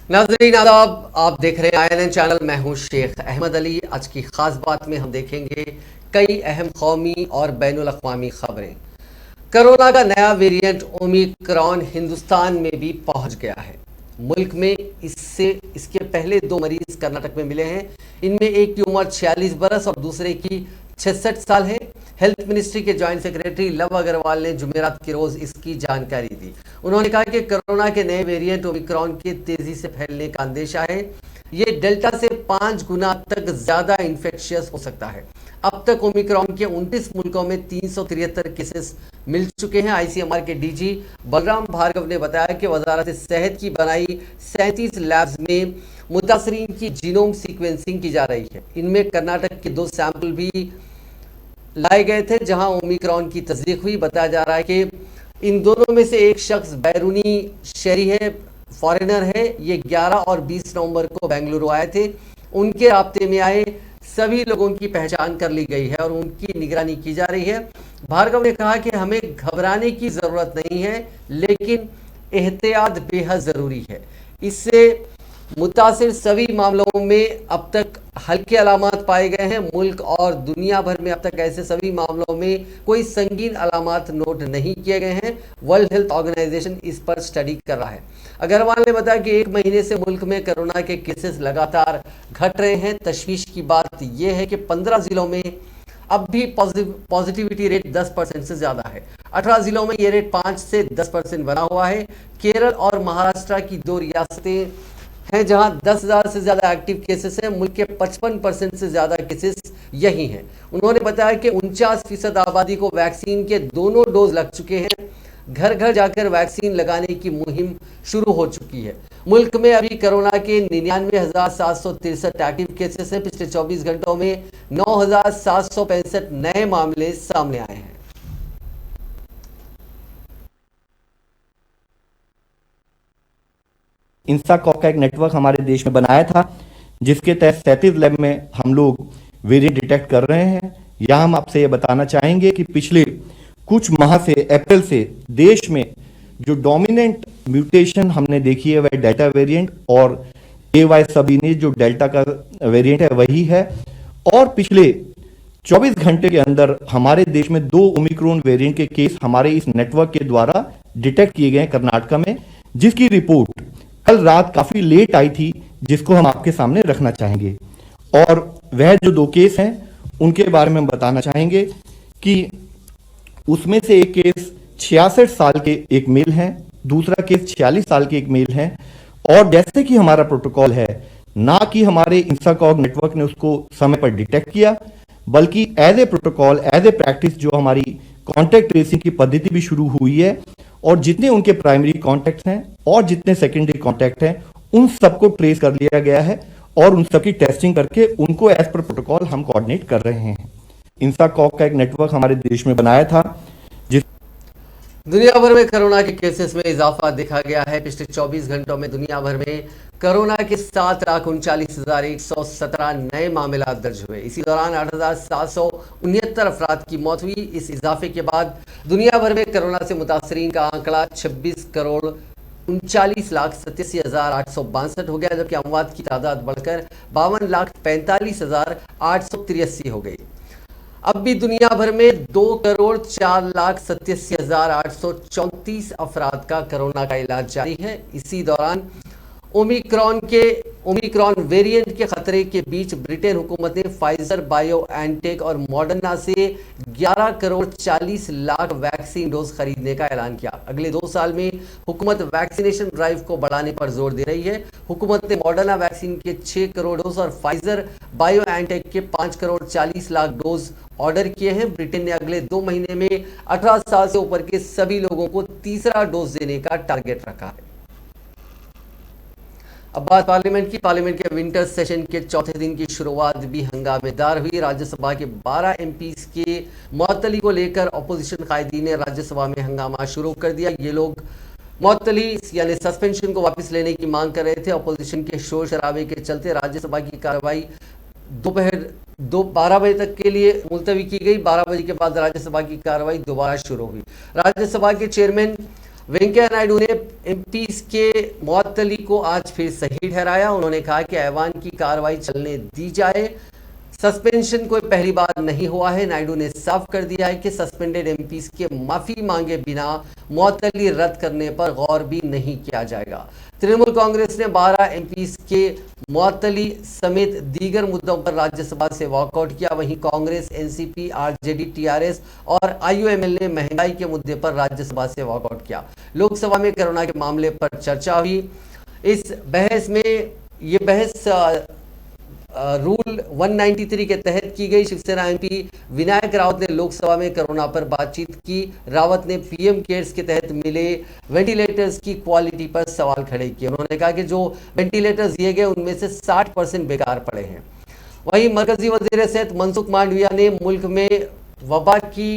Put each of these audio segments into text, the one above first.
नाज़रीन आदाब, आप देख रहे हैं INN चैनल। मैं हूं शेख अहमद अली। आज की खास बात में हम देखेंगे कई अहम कौमी और बैनुल अक़वामी खबरें। कोरोना का नया वेरिएंट ओमिक्रॉन हिंदुस्तान में भी पहुंच गया है। मुल्क में इसके पहले 2 मरीज कर्नाटक में मिले हैं। इनमें एक की उम्र 46 बरस और दूसरे की 66 साल है। हेल्थ मिनिस्ट्री के जॉइंट सेक्रेटरी लव अग्रवाल ने जुमेरात के रोज इसकी जानकारी दी। उन्होंने कहा कि कोरोना के नए वेरिएंट ओमिक्रॉन के तेजी से फैलने का अंदेशा है। ये डेल्टा से 5 गुना तक ज्यादा इन्फेक्शियस हो सकता है। अब तक ओमिक्रॉन के 29 मुल्कों में 373 केसेस मिल चुके हैं। ICMR के DG बलराम भार्गव ने बताया कि वजारत सेहत की बनाई 37 लैब्स में मुतासरीन की जीनोम सीक्वेंसिंग की जा रही है। इनमें कर्नाटक के 2 सैंपल भी लाए गए थे जहां ओमिक्रॉन की तस्दीक हुई। बताया जा रहा है कि इन दोनों में से एक शख्स बैरूनी शहरी है, फॉरेनर है। ये 11 और 20 नवंबर को बेंगलुरु आए थे। उनके राब्ते में आए सभी लोगों की पहचान कर ली गई है और उनकी निगरानी की जा रही है। भार्गव ने कहा कि हमें घबराने की जरूरत नहीं है, लेकिन एहतियात बेहद जरूरी है। इससे मुतासिर सभी मामलों में अब तक हल्के अलामात पाए गए हैं। मुल्क और दुनिया भर में अब तक ऐसे सभी मामलों में कोई संगीन अलामात नोट नहीं किए गए हैं। वर्ल्ड हेल्थ ऑर्गेनाइजेशन इस पर स्टडी कर रहा है। अग्रवाल ने बताया कि 1 महीने से मुल्क में कोरोना के केसेस लगातार घट रहे हैं। तशवीश की बात यह है कि 15 जिलों में अब भी पॉजिटिविटी रेट 10% से ज्यादा है। 18 जिलों में यह रेट 5 से 10% बना हुआ है। केरल और महाराष्ट्र की 2 रियासतें हैं जहां 10,000 से ज्यादा एक्टिव केसेस हैं। मुल्क के 55% से ज्यादा केसेस यही हैं। उन्होंने बताया कि 49% आबादी को वैक्सीन के दोनों डोज लग चुके हैं। घर घर जाकर वैक्सीन लगाने की मुहिम शुरू हो चुकी है। मुल्क में अभी कोरोना के 99,763 एक्टिव केसेस हैं। पिछले 24 घंटों में 9,765 नए मामले सामने आए हैं। इंस्टाकॉक का एक नेटवर्क हमारे देश में बनाया था, जिसके तहत 37 लैब में हम लोग वेरिएंट डिटेक्ट कर रहे हैं। यहाँ हम आपसे ये बताना चाहेंगे कि पिछले कुछ माह से, अप्रैल से देश में जो डोमिनेंट म्यूटेशन हमने देखी है वह डेल्टा वेरिएंट और AY सभी ने जो डेल्टा का वेरिएंट है वही है। और पिछले 24 घंटे के अंदर हमारे देश में 2 ओमिक्रॉन वेरिएंट के केस हमारे इस नेटवर्क के द्वारा डिटेक्ट किए गए कर्नाटक में, जिसकी रिपोर्ट कल रात काफी लेट आई थी, जिसको हम आपके सामने रखना चाहेंगे। और वह जो 2 केस हैं उनके बारे में हम बताना चाहेंगे कि उसमें से एक केस 66 साल के एक मेल हैं, दूसरा केस 46 साल के एक मेल हैं। और जैसे कि हमारा प्रोटोकॉल है, ना कि हमारे इंस्टाकॉग नेटवर्क ने उसको समय पर डिटेक्ट किया, बल्कि as a protocol, as a practice जो हमारी कॉन्टैक्ट ट्रेसिंग की पद्धति भी शुरू हुई है। और जितने उनके प्राइमरी कॉन्टैक्ट्स हैं और जितने सेकेंडरी कॉन्टैक्ट हैं उन सबको ट्रेस कर लिया गया है और उन सबकी टेस्टिंग करके उनको एज पर प्रोटोकॉल हम कोऑर्डिनेट कर रहे हैं। इंस्टाकॉक का एक नेटवर्क हमारे देश में बनाया था। दुनिया भर में कोरोना के केसेस में इजाफा देखा गया है। पिछले 24 घंटों में दुनिया भर में कोरोना के 7,39,117 नए मामला दर्ज हुए। इसी दौरान 8,769 अफराद की मौत हुई। इस इजाफे के बाद दुनिया भर में कोरोना से मुतासरीन का आंकड़ा 26,39,87,862 हो गया, जबकि अमवात की तादाद बढ़कर 52,45,883 हो गई। अब भी दुनिया भर में 2,04,87,834 अफराद का कोरोना का इलाज जारी है। इसी दौरान ओमिक्रॉन वेरिएंट के खतरे के बीच ब्रिटेन हुकूमत ने फाइजर, बायोएनटेक और मॉडर्ना से 11,40,00,000 वैक्सीन डोज खरीदने का ऐलान किया। अगले 2 साल में हुकूमत वैक्सीनेशन ड्राइव को बढ़ाने पर जोर दे रही है। हुकूमत ने मॉडर्ना वैक्सीन के 6 करोड़ डोज और फाइजर बायोएनटेक के 5,40,00,000 डोज ऑर्डर किए हैं। ब्रिटेन ने अगले 2 महीने में 18 साल से ऊपर के सभी लोगों को तीसरा डोज देने का टारगेट रखा है। अब बात पार्लियामेंट की। पार्लियामेंट के विंटर सेशन के चौथे दिन की शुरुआत भी हंगामेदार हुई। राज्यसभा के 12 MPs के मुअत्तली को लेकर अपोजिशन कायदीन ने राज्यसभा में हंगामा शुरू कर दिया। ये लोग मुअत्तली यानी सस्पेंशन को वापस लेने की मांग कर रहे थे। अपोजिशन के शोर शराबे के चलते राज्यसभा की कार्रवाई दोपहर 12 बजे तक के लिए मुलतवी की गई। 12 बजे के बाद राज्यसभा की कार्रवाई दोबारा शुरू हुई। राज्यसभा के चेयरमैन वेंकैया नायडू ने एमपीज के मुअत्तली को आज फिर सही ठहराया। उन्होंने कहा कि ऐवान की कार्रवाई चलने दी जाए, सस्पेंशन कोई पहली बार नहीं हुआ है। नायडू ने साफ कर दिया है कि सस्पेंडेड एमपीज के माफी मांगे बिना मुअत्तली रद्द करने पर गौर भी नहीं किया जाएगा। तृणमूल कांग्रेस ने 12 एमपीज के मुअत्तली समेत दीगर मुद्दों पर राज्यसभा से वॉकआउट किया। वहीं कांग्रेस, एनसीपी, आरजेडी, टीआरएस और आईयूएमएल ने महंगाई के मुद्दे पर राज्यसभा से वॉकआउट किया। लोकसभा में कोरोना के मामले पर चर्चा हुई। इस बहस में ये बहस रूल 193 के तहत की गई। शिवसेना एमपी विनायक रावत ने लोकसभा में कोरोना पर बातचीत की। रावत ने पीएम केयर्स के तहत मिले वेंटिलेटर्स की क्वालिटी पर सवाल खड़े किए। उन्होंने कहा कि जो वेंटिलेटर्स दिए गए उनमें से 60% बेकार पड़े हैं। वहीं मरकजी वजीर सेहत मनसुख मांडविया ने मुल्क में वबा की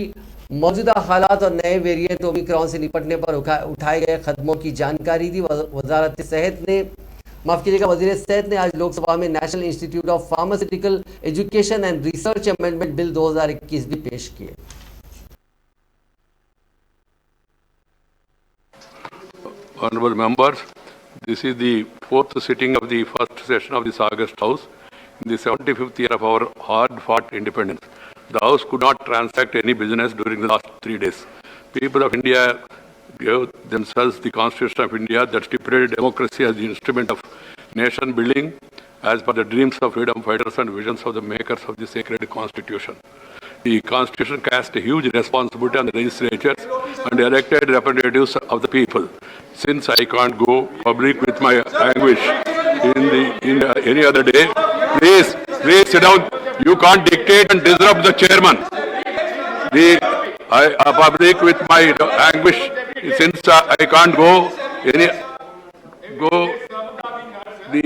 मौजूदा हालात और नए वेरिएंट ओमिक्रॉन से निपटने पर उठाए गए कदमों की जानकारी दी। वजारत सेहत ने वजीर सेहत ने आज लोकसभा में national institute of pharmaceutical education and research amendment bill 2021 भी पेश किए। Honorable members, this is the fourth sitting of the first session of this August House in the 75th year of our hard-fought independence. The House could not transact any business during the last 3 days. People of India gave themselves the Constitution of India that stipulated democracy as the instrument of nation building as per the dreams of freedom fighters and visions of the makers of the sacred Constitution. The Constitution cast a huge responsibility on the legislatures and elected representatives of the people. Since I can't go public with my anguish in any other day, please sit down. You can't dictate and disrupt the chairman. I public with my anguish. Since I can't go the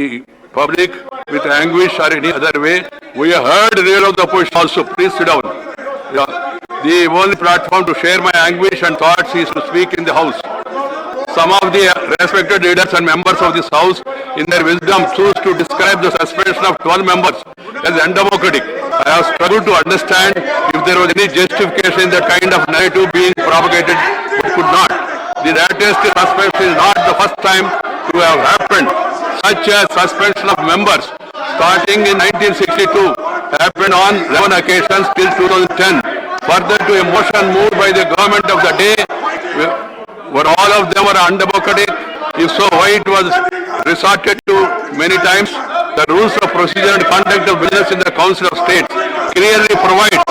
public with anguish or any other way, we have heard the real of the opposition also. Please sit down. Yeah. The only platform to share my anguish and thoughts is to speak in the House. Some of the respected leaders and members of this House, in their wisdom, choose to describe the suspension of 12 members as undemocratic. I have struggled to understand if there was any justification in that kind of narrative being propagated, but could not. The latest suspension is not the first time to have happened. Such a suspension of members, starting in 1962, happened on 11 occasions till 2010. Further to a motion moved by the government of the day, where all of them were undemocratic. If so, why it was resorted to many times? The rules of procedure and conduct of business in the Council of State clearly provides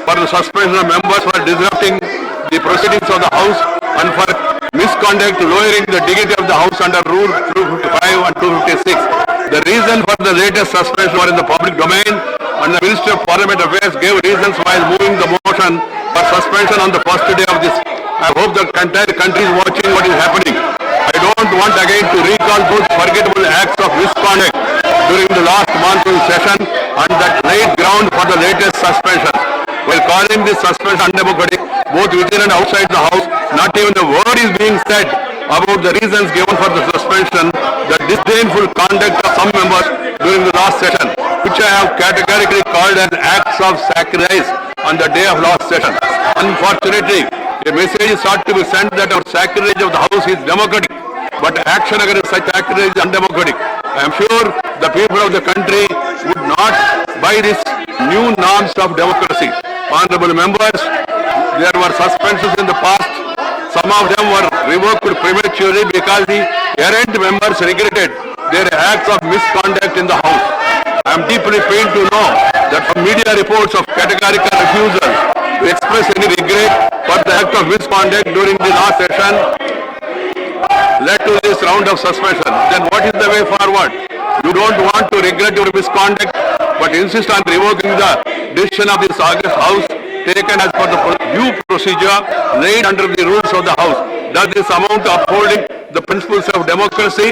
for the suspension of members for disrupting the proceedings of the House and for misconduct lowering the dignity of the House under Rule 255 and 256. The reason for the latest suspension were in the public domain, and the Minister of Parliament Affairs gave reasons while moving the motion for suspension on the first day of this. I hope the entire country is watching what is happening. I don't want again to recall those forgettable acts of misconduct during the last monsoon session and that laid ground for the latest suspension. While calling this suspension undemocratic, both within and outside the House, not even a word is being said about the reasons given for the suspension, the disdainful conduct of some members during the last session, which I have categorically called as acts of sacrifice on the day of last session. Unfortunately, a message is sought to be sent that our sacrilege of the House is democratic, but action against such sacrilege is undemocratic. I am sure the people of the country would not buy these new norms of democracy. Honorable members, there were suspensions in the past. Some of them were revoked prematurely because the errant members regretted their acts of misconduct in the House. I am deeply pained to know that from media reports of categorical refusal to express any regret for the act of misconduct during the last session led to this round of suspension. Then what is the way forward? You don't want to regret your misconduct, but insist on revoking the decision of this August House taken as per the due procedure laid under the rules of the House. Does this amount to upholding the principles of democracy?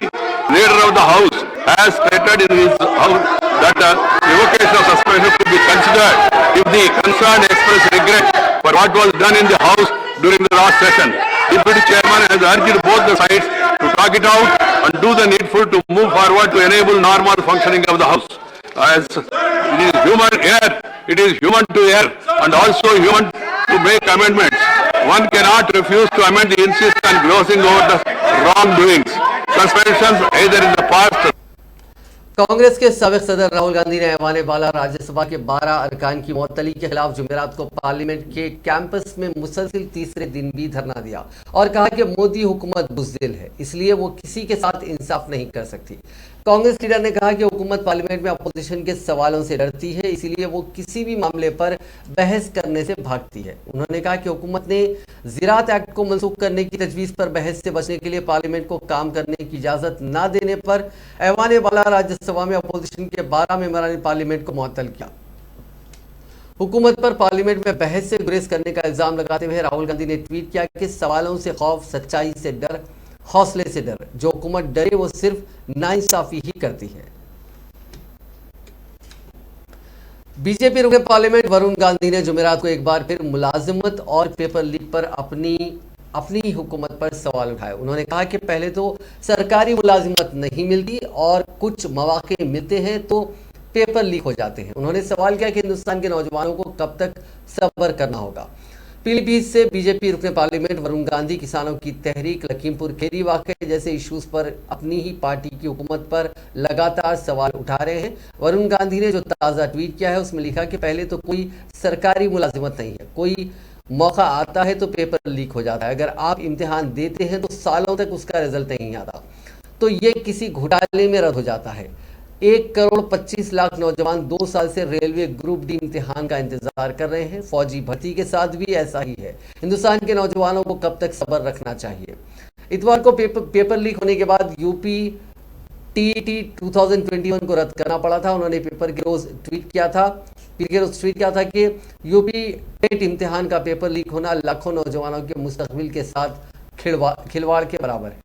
Leader of the House has stated in his House that revocation of suspension could be considered if the concerned express regret for what was done in the House during the last session. Deputy Chairman has urged both the sides to talk it out and do the needful to move forward to enable normal functioning of the House. As it is human to err and also human to make amendments. One cannot refuse to amend the insist on glossing over the wrongdoings. Suspensions either in the past. Congress के साबिक सदर राहुल गांधी ने ऐवान बाला राज्यसभा के 12 अरकान की मुअत्तली के खिलाफ जुमेरात को पार्लियामेंट के कैंपस में मुसलसिल तीसरे दिन भी धरना दिया और कहा कि मोदी हुकूमत बुज़दिल है, इसलिए वो किसी के साथ इंसाफ नहीं कर सकती। कांग्रेस लीडर ने कहा कि हुकूमत पार्लियामेंट में अपोजिशन के सवालों से डरती है, इसीलिए वो किसी भी मामले पर बहस करने से भागती है। उन्होंने कहा कि हुकूमत ने ज़राअत एक्ट को मनसूख करने की तजवीज़ पर बहस से बचने के लिए पार्लियामेंट को काम करने की इजाज़त न देने पर ऐवान बाला राज्यसभा में अपोजिशन के 12 मेंबरान पार्लियामेंट को मुअत्तल किया। हुकूमत पर पार्लियामेंट में बहस से गुरेज करने का इल्जाम लगाते हुए राहुल गांधी ने ट्वीट किया कि सवालों से खौफ, सच्चाई से डर, हौसले से डर। जो हुकूमत डरे वो सिर्फ नाइंसाफी ही करती है। बीजेपी रुकन पार्लियामेंट वरुण गांधी ने जुमेरात को एक बार फिर मुलाजिमत और पेपर लीक पर अपनी हुकूमत पर सवाल उठाए। उन्होंने कहा कि पहले तो सरकारी मुलाजिमत नहीं मिलती और कुछ मौके मिलते हैं तो पेपर लीक हो जाते हैं। उन्होंने सवाल किया कि हिंदुस्तान के नौजवानों को कब तक सब्र करना होगा। पीलीभीत से बीजेपी रुकन पार्लियामेंट वरुण गांधी किसानों की तहरीक, लखीमपुर खेरी वाक़े जैसे इश्यूज पर अपनी ही पार्टी की हुकूमत पर लगातार सवाल उठा रहे हैं। वरुण गांधी ने जो ताज़ा ट्वीट किया है उसमें लिखा कि पहले तो कोई सरकारी मुलाजिमत नहीं है, कोई मौका आता है तो पेपर लीक हो जाता है। अगर आप इम्तिहान देते हैं तो सालों तक उसका रिजल्ट नहीं आता, तो ये किसी घोटाले में रद्द हो जाता है। 1,25,00,000 नौजवान 2 साल से रेलवे ग्रुप डी इम्तिहान का इंतजार कर रहे हैं। फौजी भर्ती के साथ भी ऐसा ही है। हिंदुस्तान के नौजवानों को कब तक सब्र रखना चाहिए। इतवार को पेपर लीक होने के बाद यूपी टीईटी 2021 को रद्द करना पड़ा था। उन्होंने पेपर के रोज ट्वीट किया था कि यूपी टेट इम्तिहान का पेपर लीक होना लाखों नौजवानों के मुस्तकबिल के साथ खिलवाड़ के बराबर है।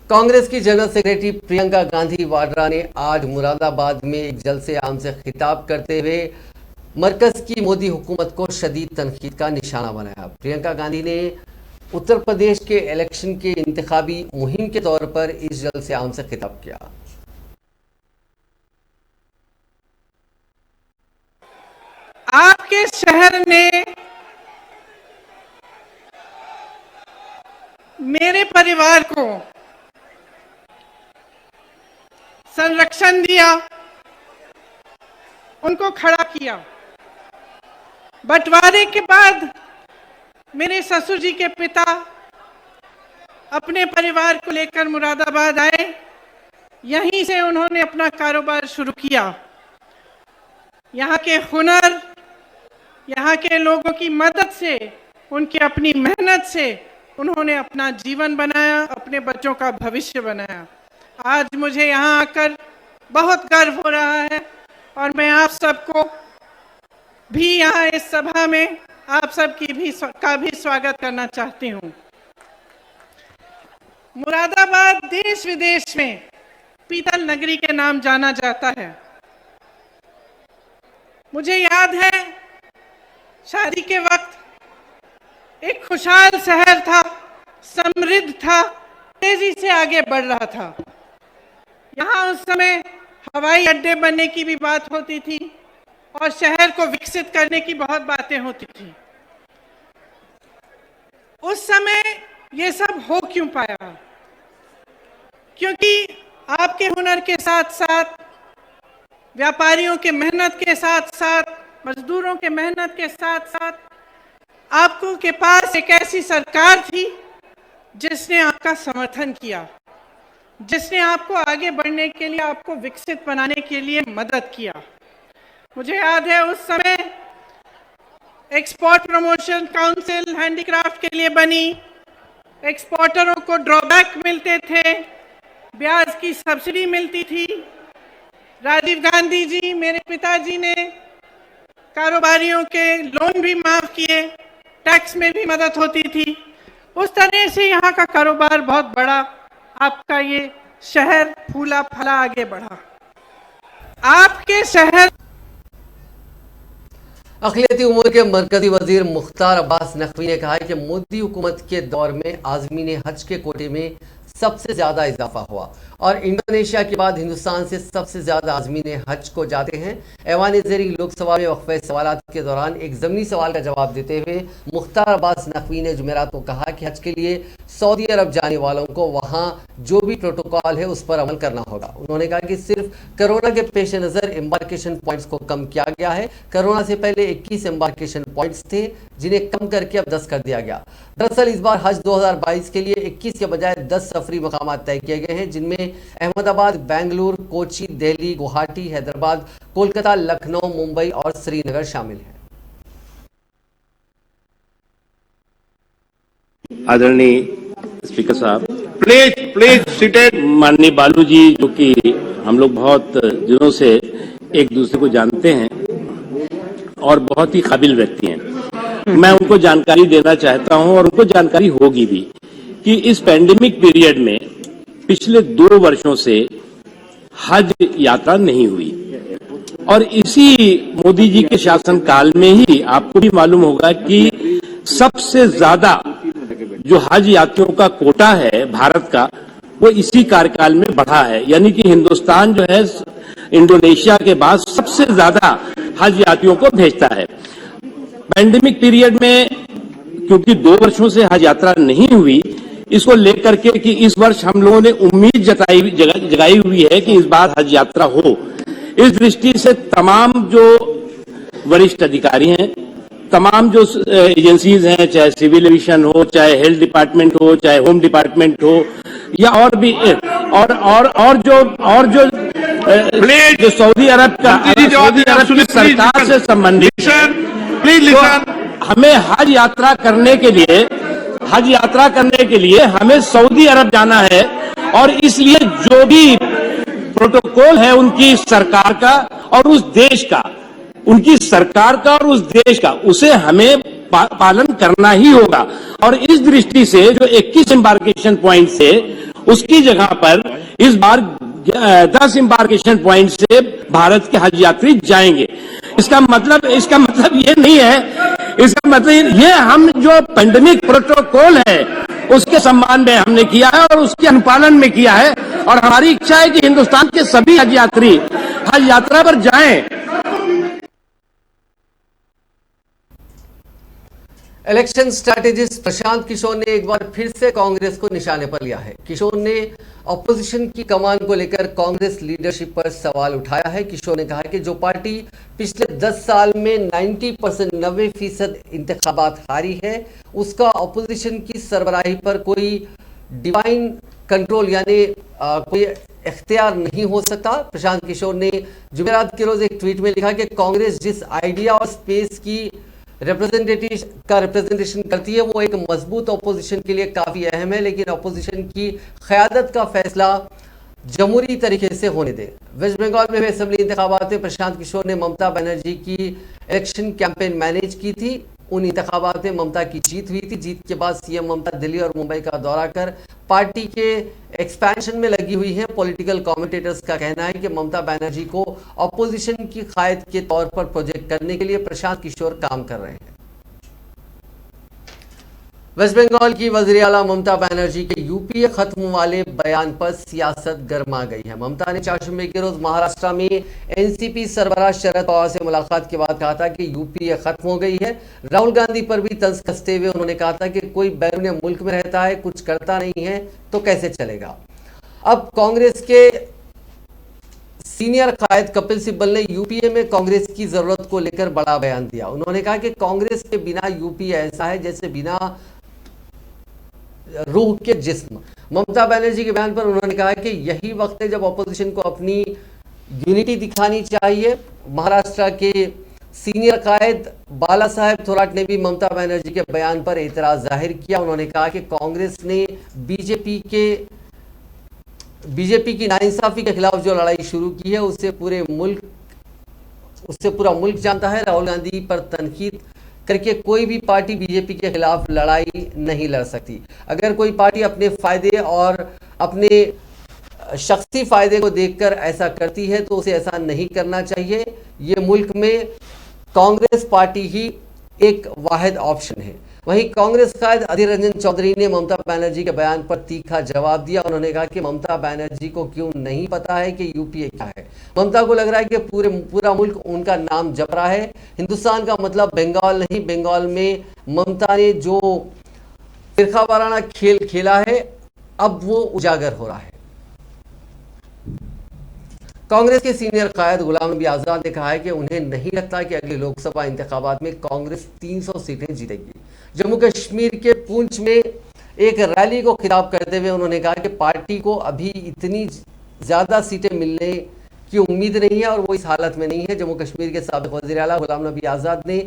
कांग्रेस की जनरल सेक्रेटरी प्रियंका गांधी वाड्रा ने आज मुरादाबाद में एक जलसे आम से खिताब करते हुए मरकज की मोदी हुकूमत को शदीद तनकीद का निशाना बनाया। प्रियंका गांधी ने उत्तर प्रदेश के इलेक्शन के इंतखाबी मुहिम के तौर पर इस जलसे आम से खिताब किया। आपके शहर ने मेरे परिवार को संरक्षण दिया, उनको खड़ा किया। बंटवारे के बाद मेरे ससुर जी के पिता अपने परिवार को लेकर मुरादाबाद आए। यहीं से उन्होंने अपना कारोबार शुरू किया। यहाँ के हुनर, यहाँ के लोगों की मदद से, उनकी अपनी मेहनत से उन्होंने अपना जीवन बनाया, अपने बच्चों का भविष्य बनाया। आज मुझे यहाँ आकर बहुत गर्व हो रहा है और मैं आप सबको भी यहाँ इस सभा में आप सबकी का भी स्वागत करना चाहती हूँ। मुरादाबाद देश विदेश में पीतल नगरी के नाम जाना जाता है। मुझे याद है शादी के वक्त एक खुशहाल शहर था, समृद्ध था, तेजी से आगे बढ़ रहा था। यहाँ उस समय हवाई अड्डे बनने की भी बात होती थी और शहर को विकसित करने की बहुत बातें होती थी। उस समय ये सब हो क्यों पाया? क्योंकि आपके हुनर के साथ साथ, व्यापारियों के मेहनत के साथ साथ, मजदूरों के मेहनत के साथ साथ आपको के पास एक ऐसी सरकार थी जिसने आपका समर्थन किया, जिसने आपको आगे बढ़ने के लिए, आपको विकसित बनाने के लिए मदद किया। मुझे याद है उस समय एक्सपोर्ट प्रमोशन काउंसिल हैंडीक्राफ्ट के लिए बनी। एक्सपोर्टरों को ड्रॉबैक मिलते थे, ब्याज की सब्सिडी मिलती थी। राजीव गांधी जी, मेरे पिताजी ने कारोबारियों के लोन भी माफ किए, टैक्स में भी मदद होती थी। उस तरह से यहाँ का कारोबार बहुत बड़ा, आपका ये शहर फूला फला आगे बढ़ा। आपके शहर अक़लियती उमूर के मरकजी वजीर मुख्तार अब्बास नकवी ने कहा है कि मोदी हुकूमत के दौर में आज़मीन हज के कोटे में सबसे ज़्यादा इजाफा हुआ और इंडोनेशिया के बाद हिंदुस्तान से सबसे ज़्यादा आज़मीन हज को जाते हैं। ऐवान ज़ेरी लोकसभा में वक्फे सवालात के दौरान एक ज़मीनी सवाल का जवाब देते हुए मुख्तार अब्बास नकवी ने जुमेरात को कहा कि हज के लिए सऊदी अरब जाने वालों को वहाँ जो भी प्रोटोकॉल है उस पर अमल करना होगा। उन्होंने कहा कि सिर्फ कोरोना के पेश नज़र एम्बार्केशन पॉइंट्स को कम किया गया है। कोरोना से पहले 21 एम्बार्केशन पॉइंट्स थे जिन्हें कम करके अब 10 कर दिया गया। दरअसल इस बार हज 2022 के लिए 21 के बजाय 10 सफरी मकाम तय किए गए हैं, जिनमें अहमदाबाद, बेंगलुरु, कोची, दिल्ली, गुवाहाटी, हैदराबाद, कोलकाता, लखनऊ, मुंबई और श्रीनगर शामिल हैं। आदरणीय स्पीकर साहब, प्लीज सीटेड। माननीय बालू जी, जो कि हम लोग बहुत दिनों से एक दूसरे को जानते हैं और बहुत ही काबिल व्यक्ति हैं, मैं उनको जानकारी देना चाहता हूं और उनको जानकारी होगी भी कि इस पैंडेमिक पीरियड में पिछले 2 वर्षों से हज यात्रा नहीं हुई और इसी मोदी जी के शासनकाल में ही आपको भी मालूम होगा कि सबसे ज्यादा जो हज यात्रियों का कोटा है भारत का, वो इसी कार्यकाल में बढ़ा है। यानी कि हिंदुस्तान जो है इंडोनेशिया के बाद सबसे ज्यादा हज यात्रियों को भेजता है। पैंडेमिक पीरियड में क्योंकि 2 वर्षों से हज यात्रा नहीं हुई, इसको लेकर के कि इस वर्ष हम लोगों ने उम्मीद जगाई हुई है कि इस बार हज यात्रा हो। इस दृष्टि से तमाम जो वरिष्ठ अधिकारी हैं, तमाम जो एजेंसीज हैं, चाहे सिविल एविएशन हो, चाहे हेल्थ डिपार्टमेंट हो, चाहे होम डिपार्टमेंट हो, या और भी और जो सऊदी अरब की सरकार से संबंधित, तो हमें हज यात्रा करने के लिए हमें सऊदी अरब जाना है और इसलिए जो भी प्रोटोकॉल है उनकी सरकार का और उस देश का, उनकी सरकार का और उस देश का, उसे हमें पालन करना ही होगा। और इस दृष्टि से जो 21 एम्बार्केशन पॉइंट से उसकी जगह पर इस बार 10 एम्बार्केशन पॉइंट से भारत के हज यात्री जाएंगे। इसका मतलब ये नहीं है, इसका मतलब ये हम जो पैंडेमिक प्रोटोकॉल है उसके सम्मान में हमने किया है और उसके अनुपालन में किया है और हमारी इच्छा है कि हिंदुस्तान के सभी हज यात्री हज यात्रा पर जाएं। इलेक्शन स्ट्रैटेजिस्ट प्रशांत किशोर ने एक बार फिर से कांग्रेस को निशाने पर लिया है। किशोर ने ऑपोजिशन की कमान को लेकर कांग्रेस लीडरशिप पर सवाल उठाया है। किशोर ने कहा कि जो पार्टी पिछले 10 साल में 90% इंतखाबात हारी है, उसका ऑपोजिशन की सरबराही पर कोई डिवाइन कंट्रोल यानी कोई इख्तियार नहीं हो सकता। प्रशांत किशोर ने जुमेरात के रोज एक ट्वीट में लिखा कि कांग्रेस जिस आइडिया और स्पेस की रिप्रेजेंटेशन करती है वो एक मजबूत ऑपोजिशन के लिए काफ़ी अहम है, लेकिन ऑपोजिशन की क़यादत का फैसला जमहूरी तरीके से होने दें। वेस्ट बंगाल में हुए असेंबली इंतखाबात में प्रशांत किशोर ने ममता बनर्जी की इलेक्शन कैंपेन मैनेज की थी। उन इंतखाबात में ममता की जीत हुई थी। जीत के बाद सीएम ममता दिल्ली और मुंबई का दौरा कर पार्टी के एक्सपेंशन में लगी हुई है। पॉलिटिकल कमेंटेटर्स का कहना है कि ममता बनर्जी को ऑपोजिशन की कायद के तौर पर प्रोजेक्ट करने के लिए प्रशांत किशोर काम कर रहे हैं। वेस्ट बंगाल की वज़ीर आला ममता बनर्जी के यूपीए खत्म वाले बयान पर सियासत गर्मा गई है। ममता ने चारशंबे के रोज महाराष्ट्र में एनसीपी सरबराह शरद पवार से मुलाकात के बाद कहा था कि यूपीए खत्म हो गई है। राहुल गांधी पर भी तंज कसते हुए उन्होंने कहा था कि कोई बैरून मुल्क में रहता है, कुछ करता नहीं है तो कैसे चलेगा। अब कांग्रेस के सीनियर कायद कपिल सिब्बल ने यूपीए में कांग्रेस की जरूरत को लेकर बड़ा बयान दिया। उन्होंने कहा कि कांग्रेस के बिना यूपीए ऐसा है जैसे बिना रूह के जिस्म। ममता बनर्जी के बयान पर उन्होंने कहा कि यही वक्त है जब ऑपोजिशन को अपनी यूनिटी दिखानी चाहिए। महाराष्ट्र के सीनियर कायद बाला साहेब थोराट ने भी ममता बनर्जी के बयान पर एतराज जाहिर किया। उन्होंने कहा कि कांग्रेस ने बीजेपी की नाइंसाफी के खिलाफ जो लड़ाई शुरू की है उससे पूरा मुल्क जानता है। राहुल गांधी पर तनकीद करके कोई भी पार्टी बीजेपी के खिलाफ लड़ाई नहीं लड़ सकती। अगर कोई पार्टी अपने फायदे और अपने शख्सी फायदे को देखकर ऐसा करती है तो उसे ऐसा नहीं करना चाहिए। ये मुल्क में कांग्रेस पार्टी ही एक वाहिद ऑप्शन है। वहीं कांग्रेस कायद अधीर रंजन चौधरी ने ममता बनर्जी के बयान पर तीखा जवाब दिया। उन्होंने कहा कि ममता बनर्जी को क्यों नहीं पता है कि यूपीए क्या है। ममता को लग रहा है कि पूरा मुल्क उनका नाम जप रहा है। हिंदुस्तान का मतलब बंगाल नहीं, बंगाल में ममता ने जो फिरकावाराना खेल खेला है अब वो उजागर हो रहा है। कांग्रेस के सीनियर कायद गुलाम नबी आजाद ने कहा है कि उन्हें नहीं लगता कि अगले लोकसभा इंतखाबात में कांग्रेस 300 सीटें जीतेगी। जम्मू कश्मीर के पुंछ में एक रैली को खिताब करते हुए उन्होंने कहा कि पार्टी को अभी इतनी ज़्यादा सीटें मिलने की उम्मीद नहीं है और वो इस हालत में नहीं है। जम्मू कश्मीर के साबिक वज़ीर आला गुलाम नबी आज़ाद ने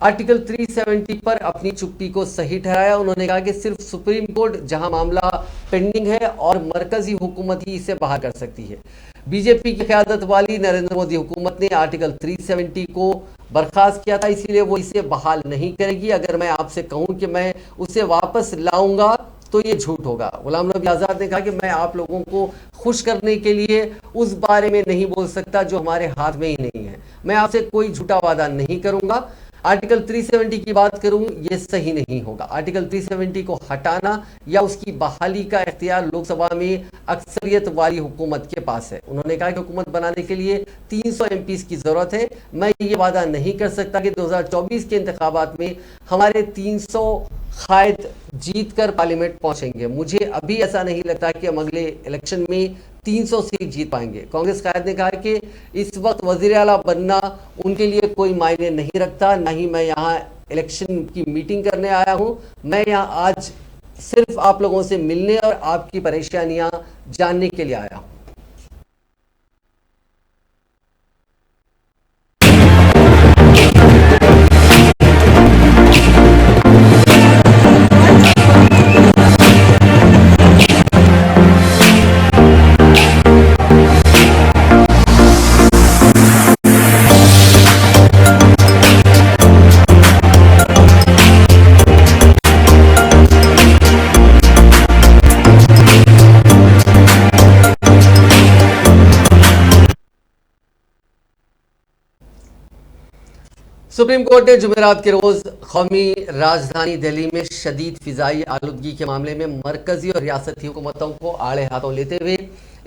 आर्टिकल 370 पर अपनी चुप्पी को सही ठहराया। उन्होंने कहा कि सिर्फ सुप्रीम कोर्ट जहां मामला पेंडिंग है और मरकजी हुकूमत ही इसे बाहर कर सकती है। बीजेपी की क़यादत वाली नरेंद्र मोदी हुकूमत ने आर्टिकल 370 को बर्खास्त किया था, इसीलिए वो इसे बहाल नहीं करेगी। अगर मैं आपसे कहूं कि मैं उसे वापस लाऊंगा तो ये झूठ होगा। गुलाम नबी आज़ाद ने कहा कि मैं आप लोगों को खुश करने के लिए उस बारे में नहीं बोल सकता जो हमारे हाथ में ही नहीं है। मैं आपसे कोई झूठा वादा नहीं करूंगा। आर्टिकल 370 की बात करूं, यह सही नहीं होगा। आर्टिकल 370 को हटाना या उसकी बहाली का इख्तियार लोकसभा में अक्सरियत वाली हुकूमत के पास है। उन्होंने कहा कि हुकूमत बनाने के लिए 300 एमपीज़ की ज़रूरत है। मैं ये वादा नहीं कर सकता कि 2024 के इंतखाबात में हमारे 300 कायद जीत कर पार्लियामेंट पहुंचेंगे। मुझे अभी ऐसा नहीं लगता कि हम अगले इलेक्शन में 300 सीट जीत पाएंगे। कांग्रेस कायद ने कहा कि इस वक्त वज़ीर आला बनना उनके लिए कोई मायने नहीं रखता, ना ही मैं यहाँ इलेक्शन की मीटिंग करने आया हूँ। मैं यहाँ आज सिर्फ आप लोगों से मिलने और आपकी परेशानियाँ जानने के लिए आया हूँ। सुप्रीम कोर्ट ने जुमेरात के रोज कौमी राजधानी दिल्ली में शदीद फिजाई आलूदगी के मामले में मरकजी और रियासती हुकूमतों को आड़े हाथों लेते हुए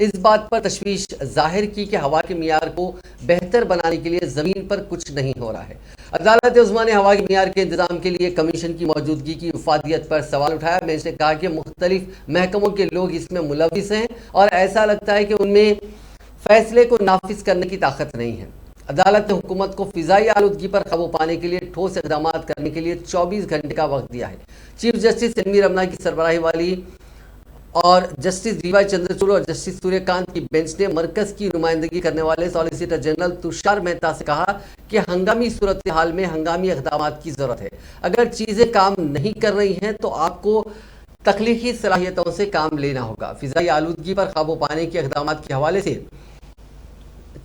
इस बात पर तशवीश जाहिर की कि हवा के मियार को बेहतर बनाने के लिए ज़मीन पर कुछ नहीं हो रहा है। अदालत उज़्मा ने हवा के मियार के इंतजाम के लिए कमीशन की मौजूदगी की इफादियत पर सवाल उठाया। बेंच ने कहा कि मुख्तलिफ महकमों के लोग इसमें मुलविस हैं और ऐसा लगता है कि उनमें फैसले को नाफिज करने की ताकत नहीं है। अदालत ने हुकूमत को फिजाई आलूदगी पर काबू पाने के लिए ठोस इक़दाम करने के लिए 24 घंटे का वक्त दिया है। Chief justice N V Ramana की सरबराही वाली और जस्टिस डी.वाई. चंद्रचूड़ और जस्टिस सूर्यकांत की बेंच ने मरकज़ की नुमाइंदगी करने वाले सॉलिसिटर जनरल तुषार मेहता से कहा कि हंगामी सूरत हाल में हंगामी इक़दाम की ज़रूरत है। अगर चीज़ें काम नहीं कर रही हैं तो आपको तख्लीकी सलाहियतों से काम लेना होगा। फिजाई आलूदगी पर काबू पाने के इक़दाम के हवाले से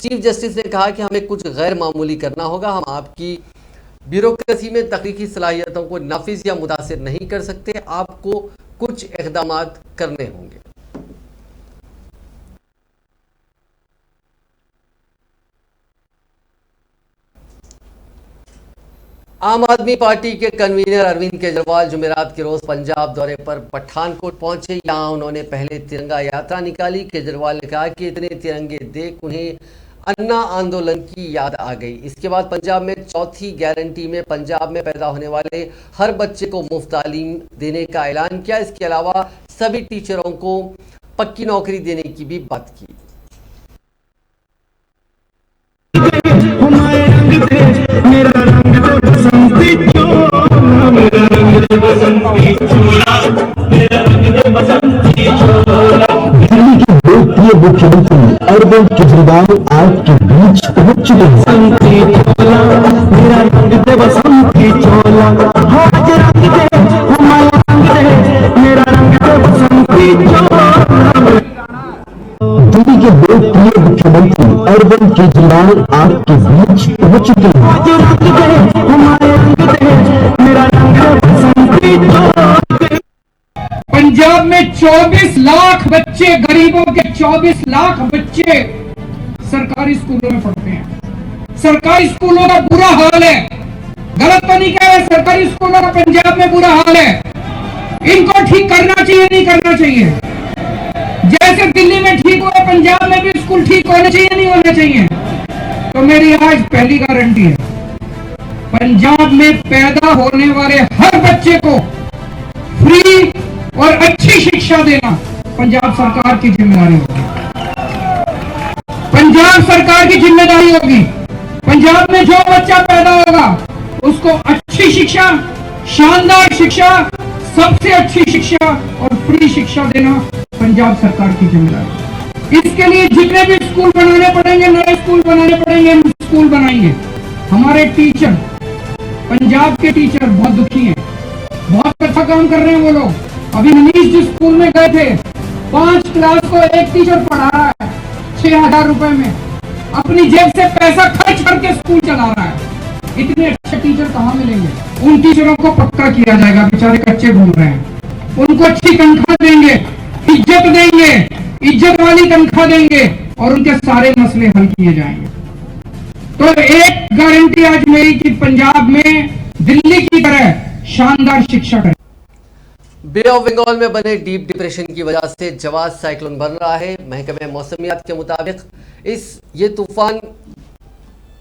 चीफ जस्टिस ने कहा कि हमें कुछ गैर मामूली करना होगा। हम आपकी ब्यूरोक्रेसी में तकनीकी सलाहियतों को नाफिज या मुतासिर नहीं कर सकते। आपको कुछ इक़दाम करने होंगे। आम आदमी पार्टी के कन्वीनर अरविंद केजरीवाल जुमेरात के रोज पंजाब दौरे पर पठानकोट पहुंचे। यहां उन्होंने पहले तिरंगा यात्रा निकाली। केजरीवाल ने कहा कि इतने तिरंगे देख उन्हें अन्ना आंदोलन की याद आ गई। इसके बाद पंजाब में चौथी गारंटी में पंजाब में पैदा होने वाले हर बच्चे को मुफ्त तालीम देने का ऐलान किया। इसके अलावा सभी टीचरों को पक्की नौकरी देने की भी बात की। मुख्यमंत्री अरविंद केजरीवाल आज के बीच पहुंच चुके हैं। दिल्ली के लोकप्रिय मुख्यमंत्री अरविंद केजरीवाल आज के बीच पहुंच चुके हैं। पंजाब में 24 लाख बच्चे, गरीबों के 24 लाख बच्चे सरकारी स्कूलों में पढ़ते हैं। सरकारी स्कूलों का बुरा हाल है। गलत तो नहीं कह रहे, सरकारी स्कूलों का पंजाब में बुरा हाल है। इनको ठीक करना चाहिए, नहीं करना चाहिए? जैसे दिल्ली में ठीक हुए, पंजाब में भी स्कूल ठीक होने चाहिए, नहीं होने चाहिए? तो मेरी आज पहली गारंटी है, पंजाब में पैदा होने वाले हर बच्चे को फ्री और अच्छी शिक्षा देना पंजाब सरकार की जिम्मेदारी होगी। पंजाब सरकार की जिम्मेदारी होगी। पंजाब में जो बच्चा पैदा होगा उसको अच्छी शिक्षा, शानदार शिक्षा, सबसे अच्छी शिक्षा और फ्री शिक्षा देना पंजाब सरकार की जिम्मेदारी। इसके लिए जितने भी स्कूल बनाने पड़ेंगे, नए स्कूल बनाने पड़ेंगे, हम स्कूल बनाएंगे। हमारे टीचर, पंजाब के टीचर बहुत दुखी हैं, बहुत अच्छा काम कर रहे हैं वो लोग। अभी मनीष जिस स्कूल में गए थे, 5 क्लास को एक टीचर पढ़ा रहा है 6,000 रुपए में, अपनी जेब से पैसा खर्च करके स्कूल चला रहा है। इतने अच्छे टीचर कहाँ मिलेंगे? उन टीचरों को पक्का किया जाएगा, बेचारे कच्चे घूम रहे हैं। उनको अच्छी तनख्वाह देंगे, इज्जत देंगे, इज्जत वाली तनख्वाह देंगे और उनके सारे मसले हल किए जाएंगे। तो एक गारंटी आज मेरी कि पंजाब में दिल्ली की तरह शानदार शिक्षा करें। बे ऑफ बंगाल में बने डीप डिप्रेशन की वजह से जवाद साइक्लोन बन रहा है। महकमे मौसमियात के मुताबिक ये तूफान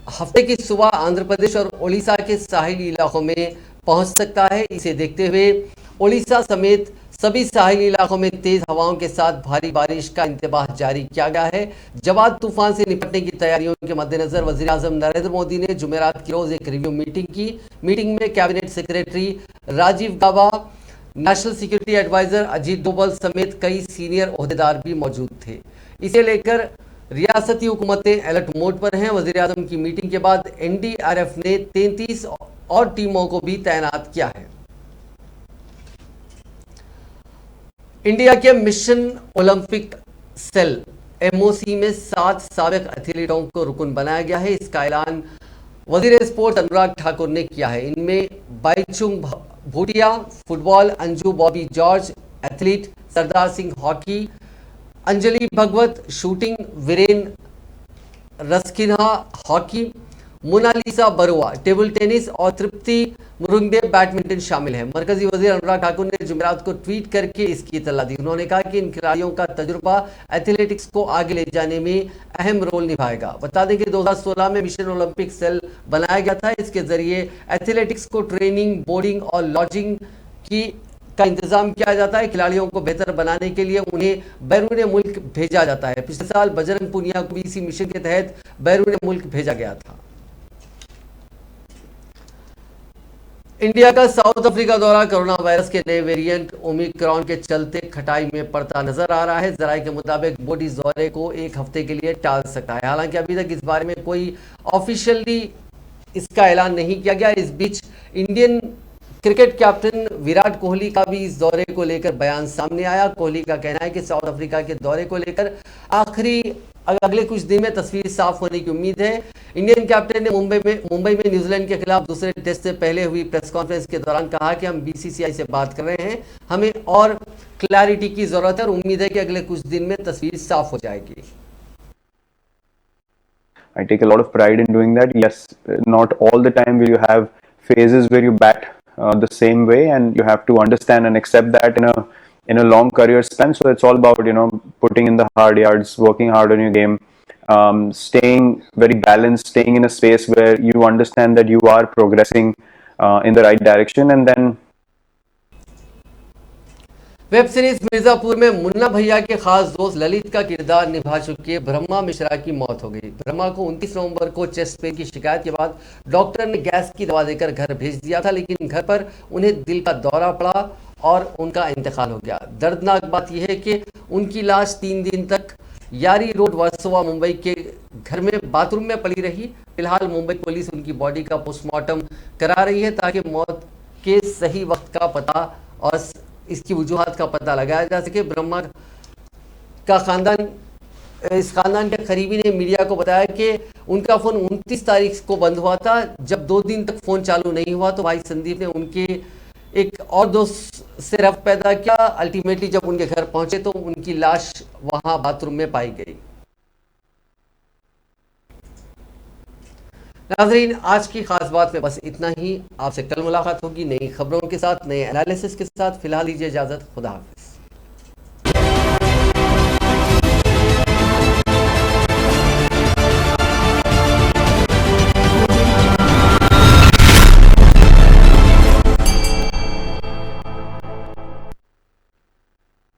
हफ्ते की सुबह आंध्र प्रदेश और उड़ीसा के साहिली इलाकों में पहुंच सकता है। इसे देखते हुए उड़ीसा समेत सभी साहिली इलाकों में तेज हवाओं के साथ भारी बारिश का इंतबाह जारी किया गया है। जवाद तूफान से निपटने की तैयारियों के मद्देनजर वजीर आजम नरेंद्र मोदी ने जुमेरात की रोज एक रिव्यू मीटिंग की। मीटिंग में cabinet secretary Rajiv Gauba, national security adviser Ajit Doval समेत कई सीनियर ओहदेदार भी मौजूद थे। इसे लेकर रियासती हुकूमतें अलर्ट मोड पर हैं। वजीर आजम की मीटिंग के बाद एनडीआरएफ ने 33 और टीमों को भी तैनात किया है। इंडिया के मिशन ओलंपिक सेल एमओसी में 7 साबिक एथलीटों को रुकन बनाया गया है। इसका ऐलान वजीर स्पोर्ट्स अनुराग ठाकुर ने किया है। इनमें Bhaichung Bhutia football, Anju Bobby George athlete, Sardar Singh hockey, Anjali Bhagwat shooting, Viren Rasquinha hockey, Monalisa Barua table tennis और तृप्ति मुरुंगदेव बैडमिंटन शामिल है। मरकजी वजीर अनुराग ठाकुर ने जुमेरात को ट्वीट करके इसकी इत्तला दी। उन्होंने कहा कि इन खिलाड़ियों का तजुर्बा एथलेटिक्स को आगे ले जाने में अहम रोल निभाएगा। बता दें कि 2016 में मिशन ओलंपिक सेल बनाया गया था। इसके जरिए एथलेटिक्स को ट्रेनिंग, बोर्डिंग और लॉजिंग का इंतजाम किया जाता है। खिलाड़ियों को बेहतर बनाने के लिए उन्हें बैरून मुल्क भेजा जाता है। पिछले साल बजरंग पुनिया को भी इसी मिशन के तहत बैरून मुल्क भेजा गया था। इंडिया का साउथ अफ्रीका दौरा कोरोना वायरस के नए वेरिएंट ओमिक्रॉन के चलते खटाई में पड़ता नजर आ रहा है। जराये के मुताबिक बोर्ड इस दौरे को 1 हफ्ते के लिए टाल सकता है। हालांकि अभी तक इस बारे में कोई ऑफिशियली इसका ऐलान नहीं किया गया। इस बीच Indian cricket captain Virat Kohli का भी इस दौरे को लेकर बयान सामने आया। कोहली का कहना है कि साउथ अफ्रीका के दौरे को लेकर अगले कुछ दिन में तस्वीर साफ होने की उम्मीद है। इंडियन कैप्टन ने मुंबई में न्यूजीलैंड के खिलाफ दूसरे टेस्ट से पहले हुई प्रेस कॉन्फ्रेंस के दौरान कहा कि हम बीसीसीआई से बात कर रहे हैं, हमें और क्लैरिटी की जरूरत है और उम्मीद है कि अगले कुछ दिन में तस्वीर साफ हो जाएगी। I take a lot of pride in doing that. Yes, not all the time will you have phases where you bat the same way, and you have to understand and accept that in a long career span. So it's all about putting in the hard yards, working hard on your game, staying very balanced, staying in a space where you understand that you are progressing in the right direction, and then web series Mirzapur में मुन्ना भैया के खास दोस्त ललित का किरदार निभा चुके ब्रह्मा मिश्रा की मौत हो गई। ब्रह्मा को 29 नवंबर को चेस्ट पेन की शिकायत के बाद डॉक्टर ने गैस की दवा देकर घर भेज दिया था, लेकिन घर पर उन्हें दिल का दौरा पड़ा और उनका इंतकाल हो गया। दर्दनाक बात यह है कि उनकी लाश 3 दिन तक यारी रोड वर्सोवा मुंबई के घर में बाथरूम में पड़ी रही। फिलहाल मुंबई पुलिस उनकी बॉडी का पोस्टमार्टम करा रही है ताकि मौत के सही वक्त का पता और इसकी वजूहात का पता लगाया जा सके। ब्रह्मा का इस खानदान के करीबी ने मीडिया को बताया कि उनका फ़ोन 29 तारीख को बंद हुआ था। जब 2 दिन तक फ़ोन चालू नहीं हुआ तो भाई संदीप ने उनके एक और दोस्त से रब्त पैदा किया। अल्टीमेटली जब उनके घर पहुंचे तो उनकी लाश वहां बाथरूम में पाई गई। नाजरीन, आज की खास बात में बस इतना ही। आपसे कल मुलाकात होगी नई खबरों के साथ, नए एनालिसिस के साथ। फिलहाल लीजिए इजाजत, खुदा हाफिज।